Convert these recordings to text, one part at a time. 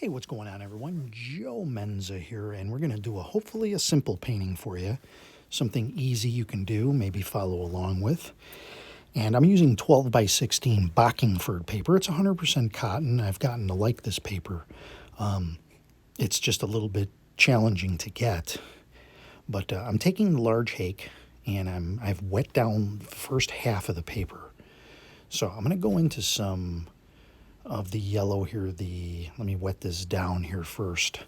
Hey, what's going on, everyone? Joe Menza here, and we're going to do hopefully a simple painting for you. Something easy you can do, maybe follow along with. And I'm using 12 by 16 Bockingford paper. It's 100% cotton. I've gotten to like this paper. It's just a little bit challenging to get. But I'm taking the large Hake, and I've wet down the first half of the paper. So I'm going to go into some of the yellow here. Let me wet this down here first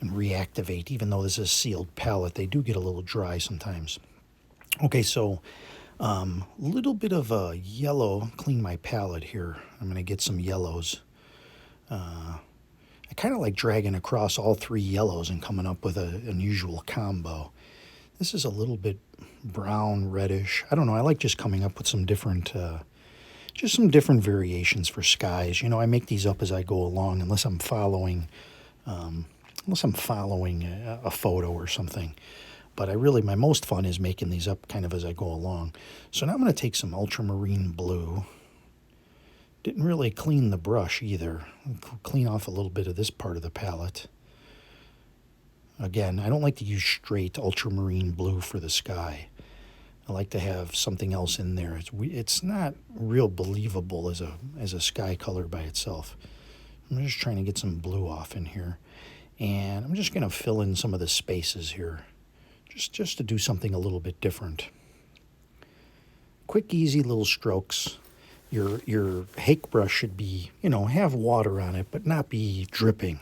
and reactivate. Even though this is a sealed palette, they do get a little dry sometimes. Okay, so a little bit of a yellow. Clean my palette here. I'm going to get some yellows. I kind of like dragging across all three yellows and coming up with an unusual combo. This is a little bit brown, reddish. I don't know. I like just coming up with some different variations for skies. You know, I make these up as I go along, unless I'm following a photo or something. But my most fun is making these up kind of as I go along. So now I'm going to take some ultramarine blue. Didn't really clean the brush either. Clean off a little bit of this part of the palette. Again, I don't like to use straight ultramarine blue for the sky. I like to have something else in there. It's not real believable as a sky color by itself. I'm just trying to get some blue off in here. And I'm just going to fill in some of the spaces here. Just to do something a little bit different. Quick, easy little strokes. Your Hake brush should be, have water on it, but not be dripping.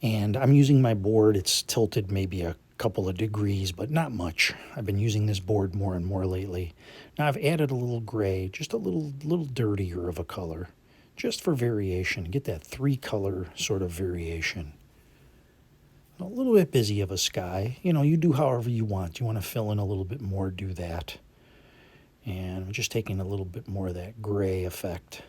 And I'm using my board. It's tilted maybe a couple of degrees, but not much. I've been using this board more and more lately. Now I've added a little gray, just a little dirtier of a color, just for variation. Get that 3-color sort of variation. A little bit busy of a sky. You do however you want. You want to fill in a little bit more, do that. And I'm just taking a little bit more of that gray effect.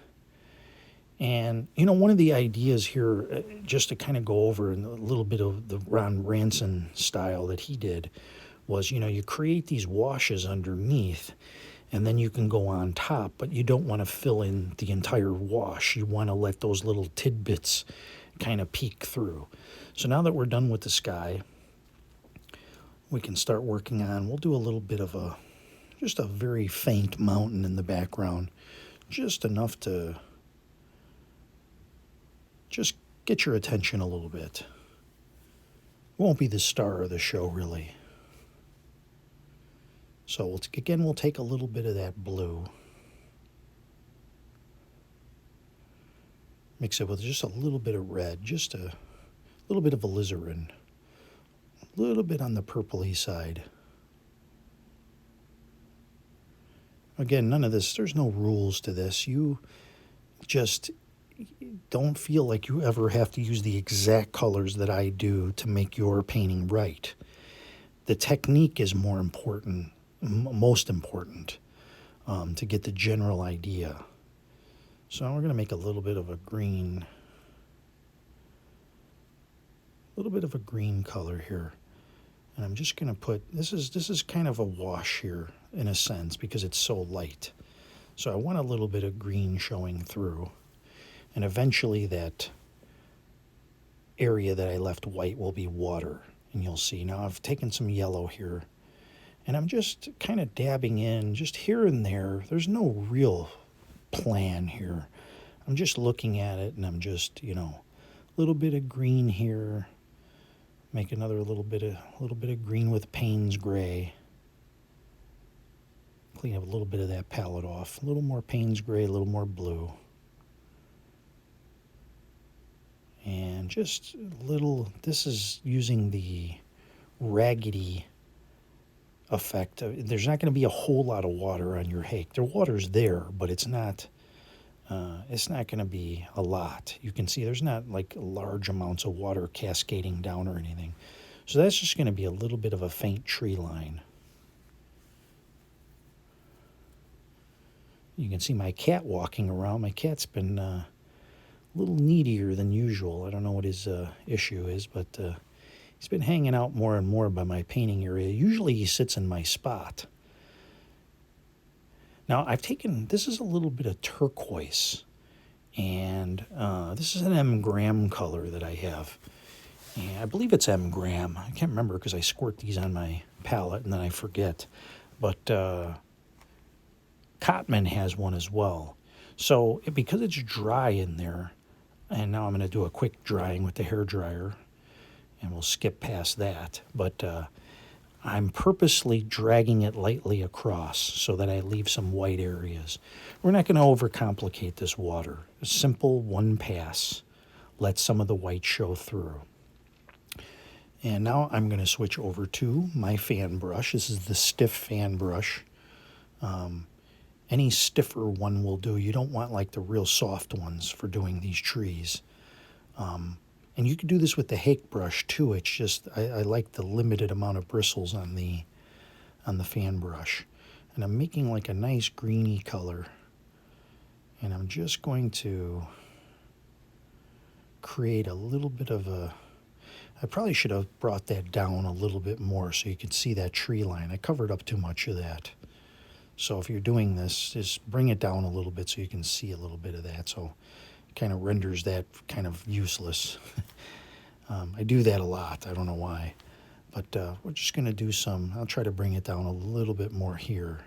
And, one of the ideas here, just to kind of go over a little bit of the Ron Ranson style that he did, was, you create these washes underneath, and then you can go on top, but you don't want to fill in the entire wash. You want to let those little tidbits kind of peek through. So now that we're done with the sky, we can start working on, we'll do a little bit of just a very faint mountain in the background, just enough to just get your attention a little bit. Won't be the star of the show, really. So we'll take a little bit of that blue, mix it with just a little bit of red, just a little bit of alizarin, a little bit on the purpley side. Again, none of this, there's no rules to this. You just don't feel like you ever have to use the exact colors that I do to make your painting right. The technique is more important, most important, to get the general idea. So now we're going to make a little bit of a green color here. And I'm just going to put, this is kind of a wash here in a sense because it's so light. So I want a little bit of green showing through. And eventually that area that I left white will be water. And you'll see. Now I've taken some yellow here. And I'm just kind of dabbing in, just here and there. There's no real plan here. I'm just looking at it and I'm just, a little bit of green here. Make another little bit of green with Payne's gray. Clean up a little bit of that palette off. A little more Payne's gray, a little more blue. And just a little, this is using the raggedy effect. There's not going to be a whole lot of water on your Hake. The water's there, but it's not going to be a lot. You can see there's not like large amounts of water cascading down or anything. So that's just going to be a little bit of a faint tree line. You can see my cat walking around. My cat's been a little needier than usual. I don't know what his issue is, but he's been hanging out more and more by my painting area. Usually he sits in my spot. Now I've taken, this is a little bit of turquoise, And this is an M Graham color that I have. And I believe it's M Graham. I can't remember because I squirt these on my palette and then I forget. But Cotman has one as well. So because it's dry in there, and now I'm going to do a quick drying with the hair dryer, and we'll skip past that. But I'm purposely dragging it lightly across so that I leave some white areas. We're not going to overcomplicate this water. A simple one pass. Let some of the white show through. And now I'm going to switch over to my fan brush. This is the stiff fan brush. Any stiffer one will do. You don't want like the real soft ones for doing these trees. And you can do this with the Hake brush too. It's just I like the limited amount of bristles on the fan brush. And I'm making like a nice greeny color. And I'm just going to create a little bit of a... I probably should have brought that down a little bit more so you could see that tree line. I covered up too much of that. So if you're doing this, just bring it down a little bit so you can see a little bit of that. So it kind of renders that kind of useless. I do that a lot. I don't know why. But we're just going to do some... I'll try to bring it down a little bit more here.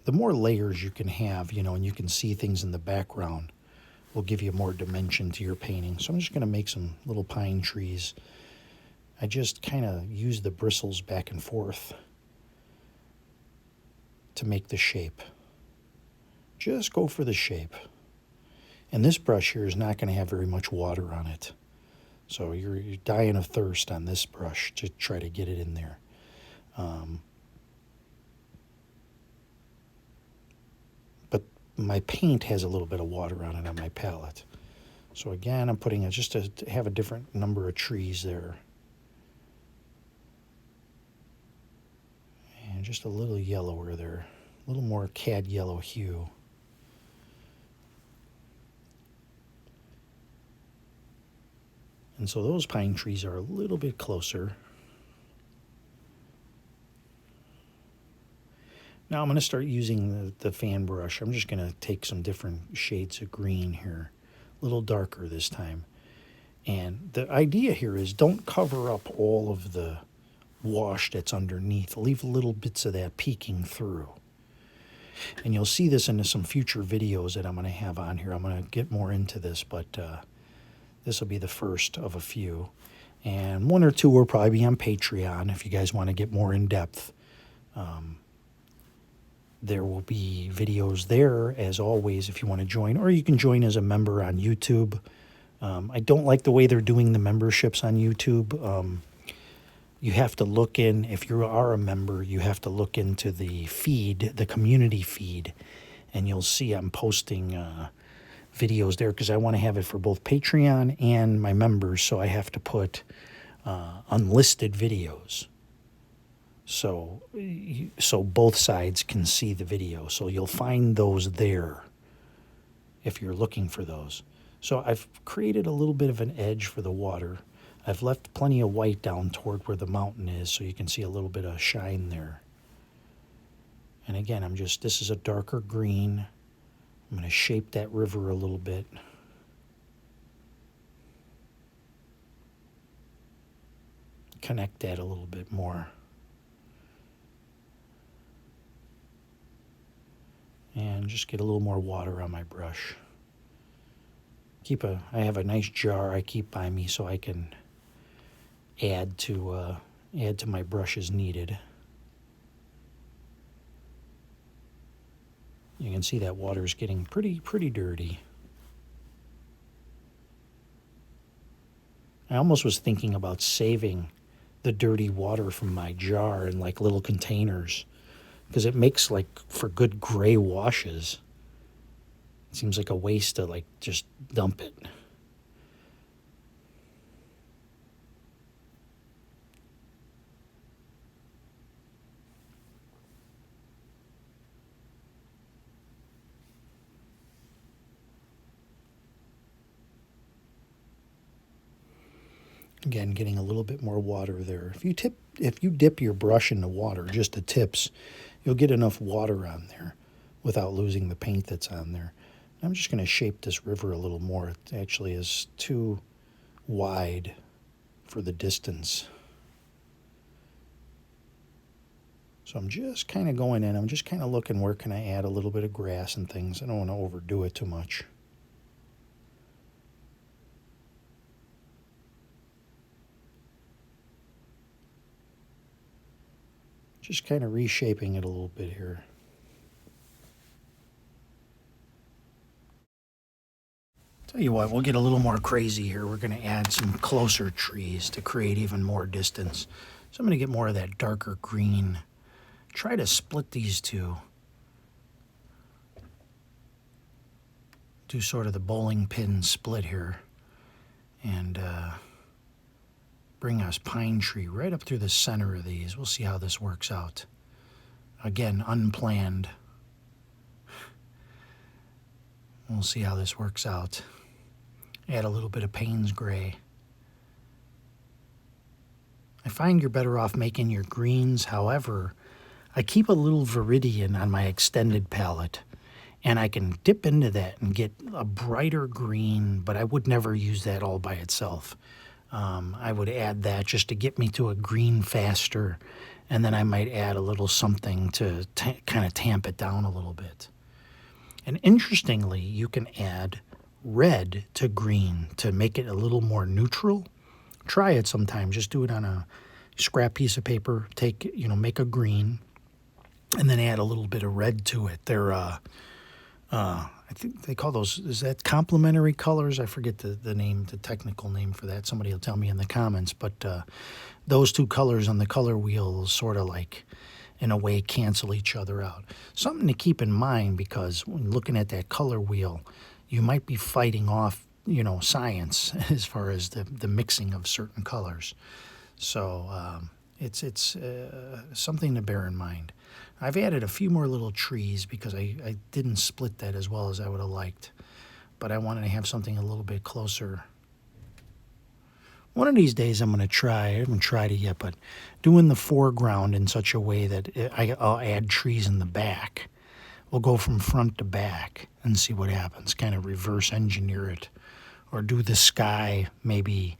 The more layers you can have, you know, and you can see things in the background, will give you more dimension to your painting. So I'm just going to make some little pine trees. I just kind of use the bristles back and forth to make the shape. Just go for the shape. And this brush here is not going to have very much water on it. So you're dying of thirst on this brush to try to get it in there. But my paint has a little bit of water on it on my palette. So again, I'm putting it just to have a different number of trees there. And just a little yellower there. A little more cad yellow hue. And so those pine trees are a little bit closer. Now I'm going to start using the fan brush. I'm just going to take some different shades of green here. A little darker this time. And the idea here is don't cover up all of the wash that's underneath. Leave little bits of that peeking through. And you'll see this in some future videos that I'm going to have on here. I'm going to get more into this, but this will be the first of a few. And one or two will probably be on Patreon if you guys want to get more in depth. There will be videos there, as always, if you want to join. Or you can join as a member on YouTube. I don't like the way they're doing the memberships on YouTube. You have to look in, if you are a member, you have to look into the feed, the community feed. And you'll see I'm posting videos there because I want to have it for both Patreon and my members. So I have to put unlisted videos. So both sides can see the video. So you'll find those there if you're looking for those. So I've created a little bit of an edge for the water. I've left plenty of white down toward where the mountain is so you can see a little bit of shine there. And again, this is a darker green. I'm going to shape that river a little bit. Connect that a little bit more. And just get a little more water on my brush. I have a nice jar I keep by me so I can add to my brush as needed. You can see that water is getting pretty dirty. I almost was thinking about saving the dirty water from my jar in like little containers, because it makes like for good gray washes. It seems like a waste to like just dump it. Again, getting a little bit more water there. If you if you dip your brush in the water, just the tips, you'll get enough water on there without losing the paint that's on there. I'm just going to shape this river a little more. It actually is too wide for the distance. So I'm just kind of going in. I'm just kind of looking where can I add a little bit of grass and things. I don't want to overdo it too much. Just kind of reshaping it a little bit here. Tell you what, we'll get a little more crazy here. We're going to add some closer trees to create even more distance. So I'm going to get more of that darker green. Try to split these two. Do sort of the bowling pin split here. And bring us pine tree right up through the center of these. We'll see how this works out. Again, unplanned. We'll see how this works out. Add a little bit of Payne's gray. I find you're better off making your greens. However, I keep a little Viridian on my extended palette, and I can dip into that and get a brighter green, but I would never use that all by itself. I would add that just to get me to a green faster, and then I might add a little something to kind of tamp it down a little bit. And interestingly, you can add red to green to make it a little more neutral. Try it sometime. Just do it on a scrap piece of paper. Make a green, and then add a little bit of red to it. They're, I think they call those, is that complementary colors? I forget the name, the technical name for that. Somebody will tell me in the comments. But those two colors on the color wheel sort of like, in a way, cancel each other out. Something to keep in mind, because when looking at that color wheel, you might be fighting off, science as far as the mixing of certain colors. So it's something to bear in mind. I've added a few more little trees because I didn't split that as well as I would have liked, but I wanted to have something a little bit closer. One of these days I'm going to try, I haven't tried it yet, but doing the foreground in such a way that I'll add trees in the back. We'll go from front to back and see what happens, kind of reverse engineer it, or do the sky maybe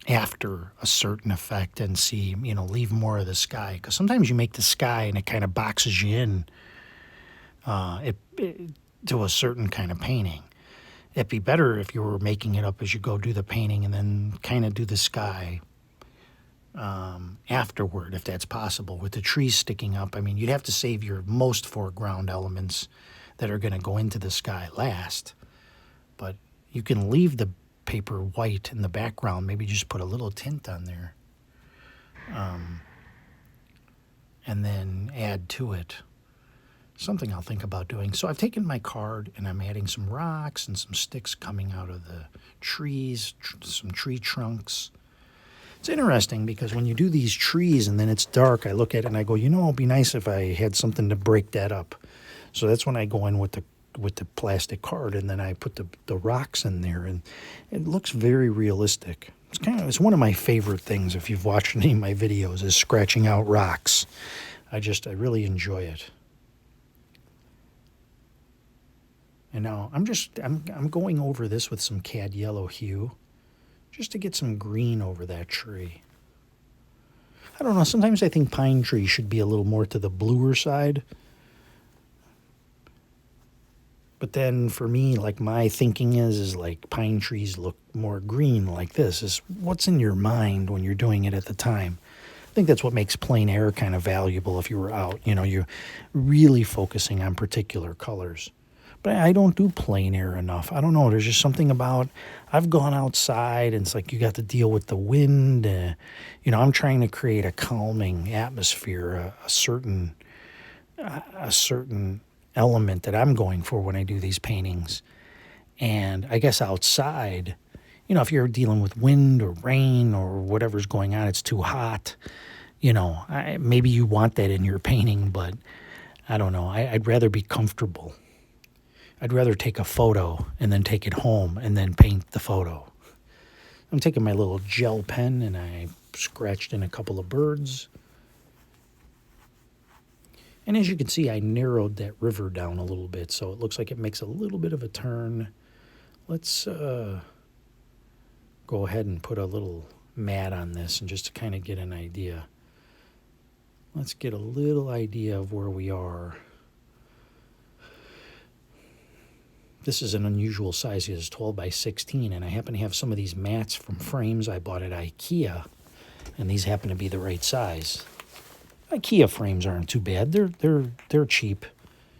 after a certain effect and see, leave more of the sky. Because sometimes you make the sky and it kind of boxes you in to a certain kind of painting. It'd be better if you were making it up as you go do the painting and then kind of do the sky afterward, if that's possible. With the trees sticking up, you'd have to save your most foreground elements that are going to go into the sky last. But you can leave the paper white in the background, maybe just put a little tint on there, and then add to it. Something I'll think about doing. So I've taken my card and I'm adding some rocks and some sticks coming out of the trees, some tree trunks. It's interesting because when you do these trees and then it's dark, I look at it and I go, it'd be nice if I had something to break that up. So that's when I go in with the plastic card, and then I put the rocks in there, and it looks very realistic. It's one of my favorite things, if you've watched any of my videos, is scratching out rocks. I really enjoy it. And now I'm going over this with some cad yellow hue just to get some green over that tree. I don't know, sometimes I think pine trees should be a little more to the bluer side. But then for me, like, my thinking is like pine trees look more green like this. Is what's in your mind when you're doing it at the time. I think that's what makes plein air kind of valuable if you were out. You're really focusing on particular colors. But I don't do plein air enough. I don't know. There's just something about, I've gone outside and it's like you got to deal with the wind. I'm trying to create a calming atmosphere, a certain element that I'm going for when I do these paintings. And I guess outside, if you're dealing with wind or rain or whatever's going on, it's too hot. Maybe you want that in your painting, but I don't know. I'd rather be comfortable. I'd rather take a photo and then take it home and then paint the photo. I'm taking my little gel pen and I scratched in a couple of birds. And as you can see, I narrowed that river down a little bit, so it looks like it makes a little bit of a turn. Let's go ahead and put a little mat on this, and just to kind of get an idea. Let's get a little idea of where we are. This is an unusual size. It's 12 by 16, and I happen to have some of these mats from frames I bought at IKEA, and these happen to be the right size. IKEA frames aren't too bad. They're cheap.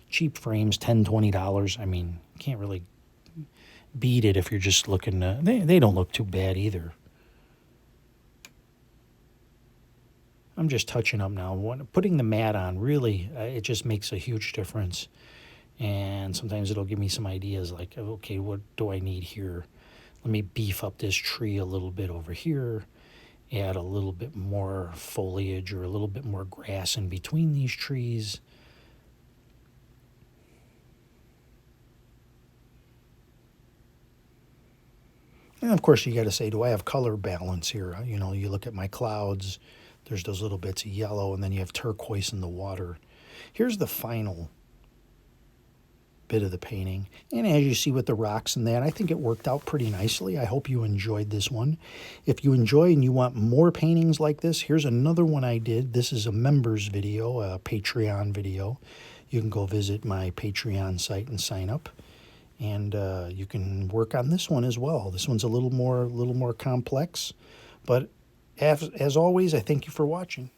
Cheap frames, $10, $20. I mean, can't really beat it if you're just looking to, they don't look too bad either. I'm just touching up now. Putting the mat on, really, it just makes a huge difference. And sometimes it'll give me some ideas like, okay, what do I need here? Let me beef up this tree a little bit over here. Add a little bit more foliage or a little bit more grass in between these trees. And of course, you got to say, do I have color balance here? You know, you look at my clouds, there's those little bits of yellow, and then you have turquoise in the water. Here's the final bit of the painting. And as you see with the rocks and that, I think it worked out pretty nicely. I hope you enjoyed this one. If you enjoy and you want more paintings like this, here's another one I did. This is a members video, a Patreon video. You can go visit my Patreon site and sign up. And you can work on this one as well. This one's a little more complex. But as always, I thank you for watching.